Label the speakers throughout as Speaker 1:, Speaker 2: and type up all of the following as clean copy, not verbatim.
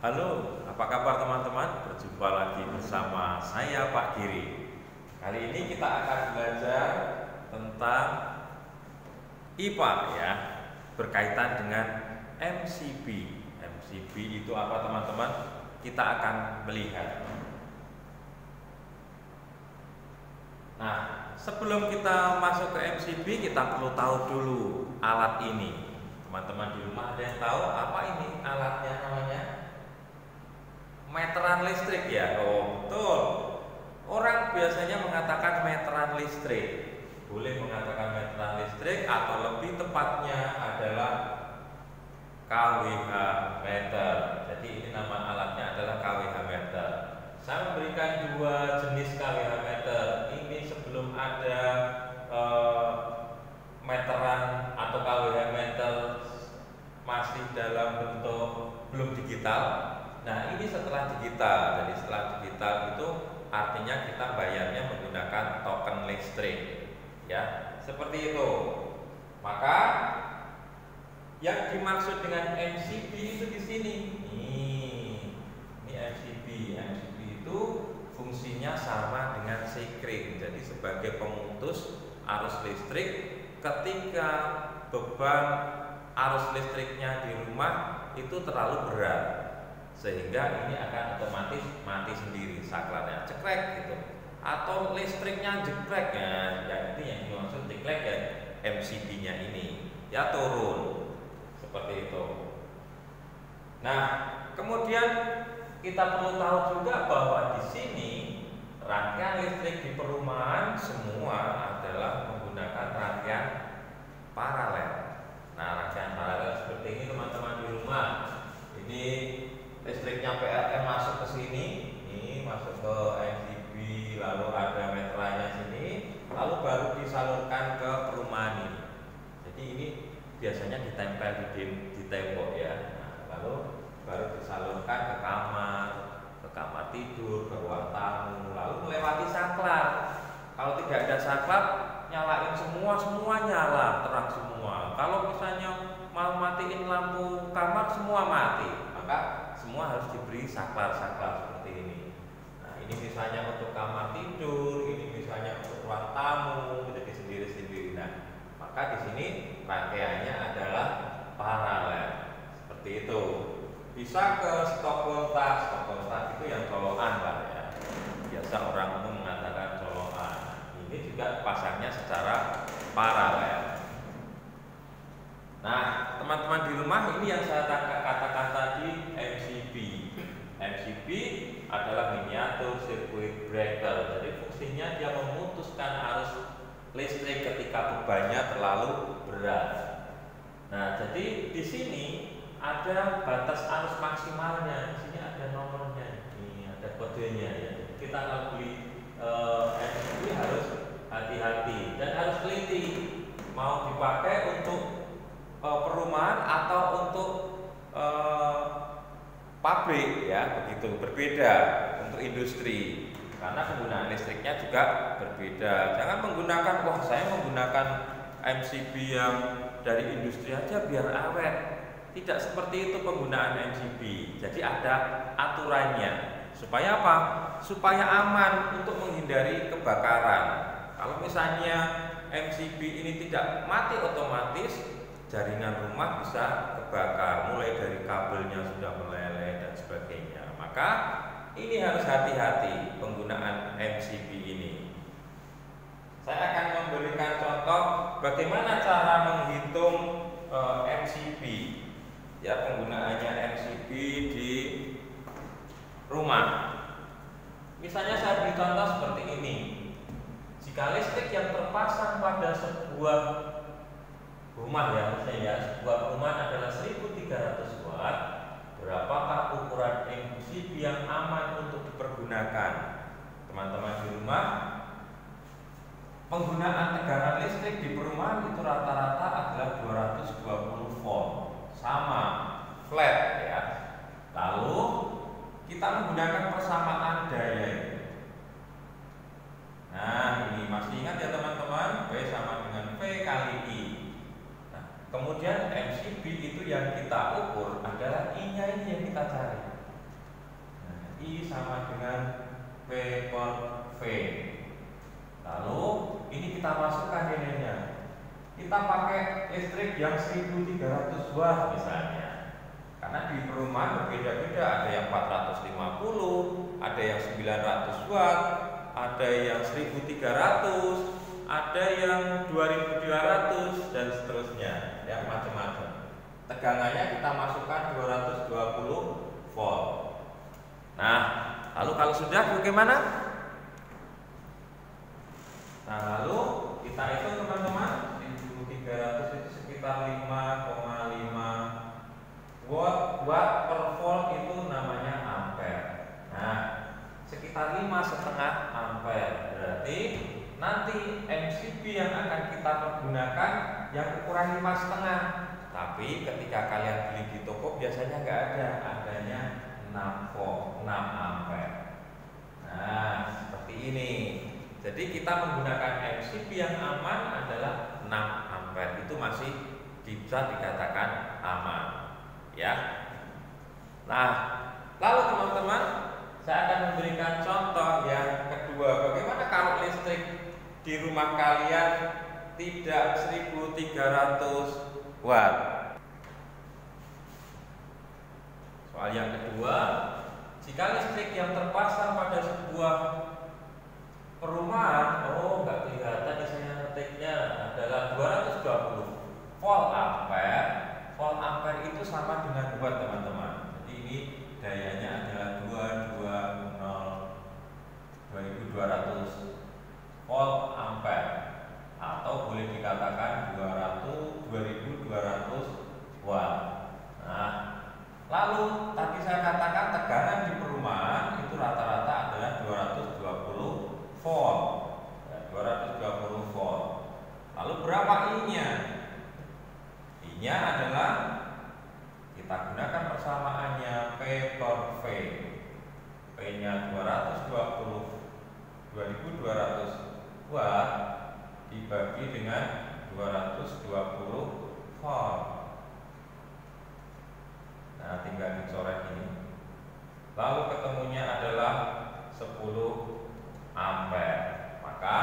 Speaker 1: Halo, apa kabar teman-teman? Berjumpa lagi bersama saya Pak Giri. Kali ini kita akan belajar tentang IPA ya, berkaitan dengan MCB. MCB itu apa teman-teman? Kita akan melihat. Nah, sebelum kita masuk ke MCB, kita perlu tahu dulu alat ini. Teman-teman di rumah ada yang tahu apa ini alatnya namanya? Meteran listrik ya. Oh, betul. Orang biasanya mengatakan meteran listrik. Boleh mengatakan meteran listrik atau lebih tepatnya adalah kWh meter. Jadi ini nama alatnya adalah kWh meter. Saya memberikan dua jenis kWh meter. Ini sebelum ada meteran atau kWh meter masih dalam bentuk belum digital. Nah, ini setelah digital. Jadi setelah digital itu artinya kita bayarnya menggunakan token listrik. Ya, seperti itu. Maka yang dimaksud dengan MCB itu di sini. Ini MCB. MCB itu fungsinya sama dengan sekring. Jadi sebagai pemutus arus listrik ketika beban arus listriknya di rumah itu terlalu berat, sehingga ini akan otomatis mati sendiri saklarnya, cekrek gitu, atau listriknya jekrek ya ini yang dimaksud jekrek ya, MCB-nya ini ya turun seperti itu. Nah, kemudian kita perlu tahu juga bahwa di sini rangkaian listrik di perumahan semua adalah menggunakan rangkaian paralel. Nah, rangkaian paralel seperti ini teman-teman di rumah. Ini listriknya PLN masuk ke sini, ini masuk ke MCB, lalu ada meterannya sini, lalu baru disalurkan ke perumahan ini. Jadi ini biasanya ditempel di tembok ya. Nah, lalu baru disalurkan ke kamar tidur, ke ruang tamu, lalu melewati saklar. Kalau tidak ada saklar, nyalain semua nyala, terang semua. Kalau misalnya mau matiin lampu kamar, semua mati. Maka semua harus diberi saklar-saklar seperti ini. Nah, ini misalnya untuk kamar tidur, ini misalnya untuk ruang tamu, jadi sendiri-sendiri. Nah, maka di sini rangkaiannya adalah paralel seperti itu. Bisa ke stop voltage. Stop voltage itu yang colokan lah ya. Biasa orang umum mengatakan colokan. Ini juga pasangnya secara paralel. Nah, teman-teman di rumah, ini yang saya katakan tadi MCB. MCB adalah miniatur circuit breaker. Jadi fungsinya dia memutuskan arus listrik ketika bebannya terlalu berat. Nah, jadi di sini ada batas arus maksimalnya. Di sini ada nomornya. Ini ada kodenya ya. Kita kalau beli MCB harus hati-hati dan harus teliti. Mau dipakai untuk perumahan atau untuk pabrik ya, begitu berbeda untuk industri karena penggunaan listriknya juga berbeda. Jangan menggunakan saya menggunakan MCB yang dari industri aja biar awet. Tidak seperti itu penggunaan MCB. Jadi ada aturannya. Supaya apa? Supaya aman untuk menghindari kebakaran. Kalau misalnya MCB ini tidak mati otomatis, jaringan rumah bisa kebakar, mulai dari kabelnya sudah meleleh dan sebagainya. Maka ini harus hati-hati penggunaan MCB ini. Saya akan memberikan contoh bagaimana cara menghitung MCB ya, penggunaannya MCB di rumah. Misalnya saya beri contoh seperti ini. Jika listrik yang terpasang pada sebuah rumah ya, misalnya sebuah rumah adalah 1300 watt, berapakah ukuran MCB yang aman untuk dipergunakan? Teman-teman di rumah, penggunaan tegangan listrik di perumahan itu rata-rata adalah 220 volt, sama, flat ya. Lalu kita menggunakan persamaan daya ini. Nah, ini masih ingat ya teman-teman, V sama dengan V kali I. Kemudian MCB itu yang kita ukur adalah I-nya ini yang kita cari. I sama dengan P per V. Lalu ini kita masukkan nilainya. Kita pakai listrik yang 1300 watt misalnya. Karena di perumahan berbeda-beda, ada yang 450, ada yang 900 watt, ada yang 1300, ada yang 2200 dan seterusnya, ya macam-macam. Tegangannya kita masukkan 220 volt. Nah, lalu kalau sudah bagaimana? Nah, lalu kita hitung teman-teman, 1300 itu sekitar 5,5 watt per volt, itu namanya ampere. Nah, sekitar 5,5 ampere. Berarti nanti MCB yang akan kita pergunakan yang ukuran 5,5. Tapi ketika kalian beli di toko biasanya nggak ada, adanya 6 volt, 6 ampere. Nah, seperti ini. Jadi kita menggunakan MCB yang aman adalah 6 ampere. Itu masih bisa dikatakan aman, ya. Nah, lalu teman-teman, saya akan memberikan contoh yang kedua. Bagaimana kalau listrik di rumah kalian tidak 1300 watt? Soal yang kedua, jika listrik yang terpasang pada sebuah perumahan, nggak kelihatan di sini ngetiknya, adalah 220 volt ampere. Volt ampere itu sama dengan watt teman-teman. Jadi ini dayanya adalah 2200 volt ampere, atau boleh dikatakan 2200 watt. Nah, lalu tadi saya katakan tegangan di perumahan itu rata-rata adalah 220 volt. Ya, 220 volt. Lalu berapa I-nya? I-nya adalah, kita gunakan persamaannya P per V. P-nya 2200 watt dibagi dengan 220 volt. Nah, tinggal dicoret ini. Lalu ketemunya adalah 10 ampere. Maka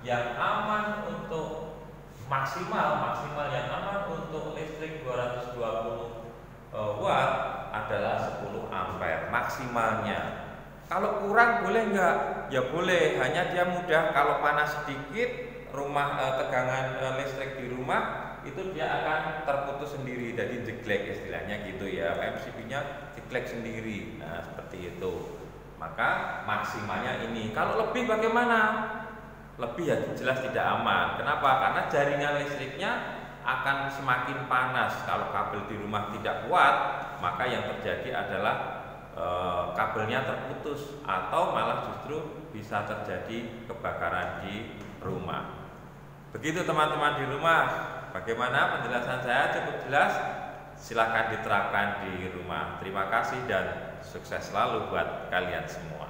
Speaker 1: yang aman untuk maksimal yang aman untuk listrik 220 watt adalah 10 ampere maksimalnya. Kalau kurang boleh enggak? Ya boleh, hanya dia mudah kalau panas sedikit tegangan listrik di rumah itu dia akan terputus sendiri, jadi jeglek istilahnya gitu ya. MCB-nya jeglek sendiri. Nah, seperti itu. Maka maksimalnya ini. Kalau lebih bagaimana? Lebih ya jelas tidak aman. Kenapa? Karena jaringan listriknya akan semakin panas. Kalau kabel di rumah tidak kuat, maka yang terjadi adalah kabelnya terputus, atau malah justru bisa terjadi kebakaran di rumah. Begitu teman-teman di rumah. Bagaimana penjelasan saya? Cukup jelas? Silahkan diterapkan di rumah. Terima kasih dan sukses selalu buat kalian semua.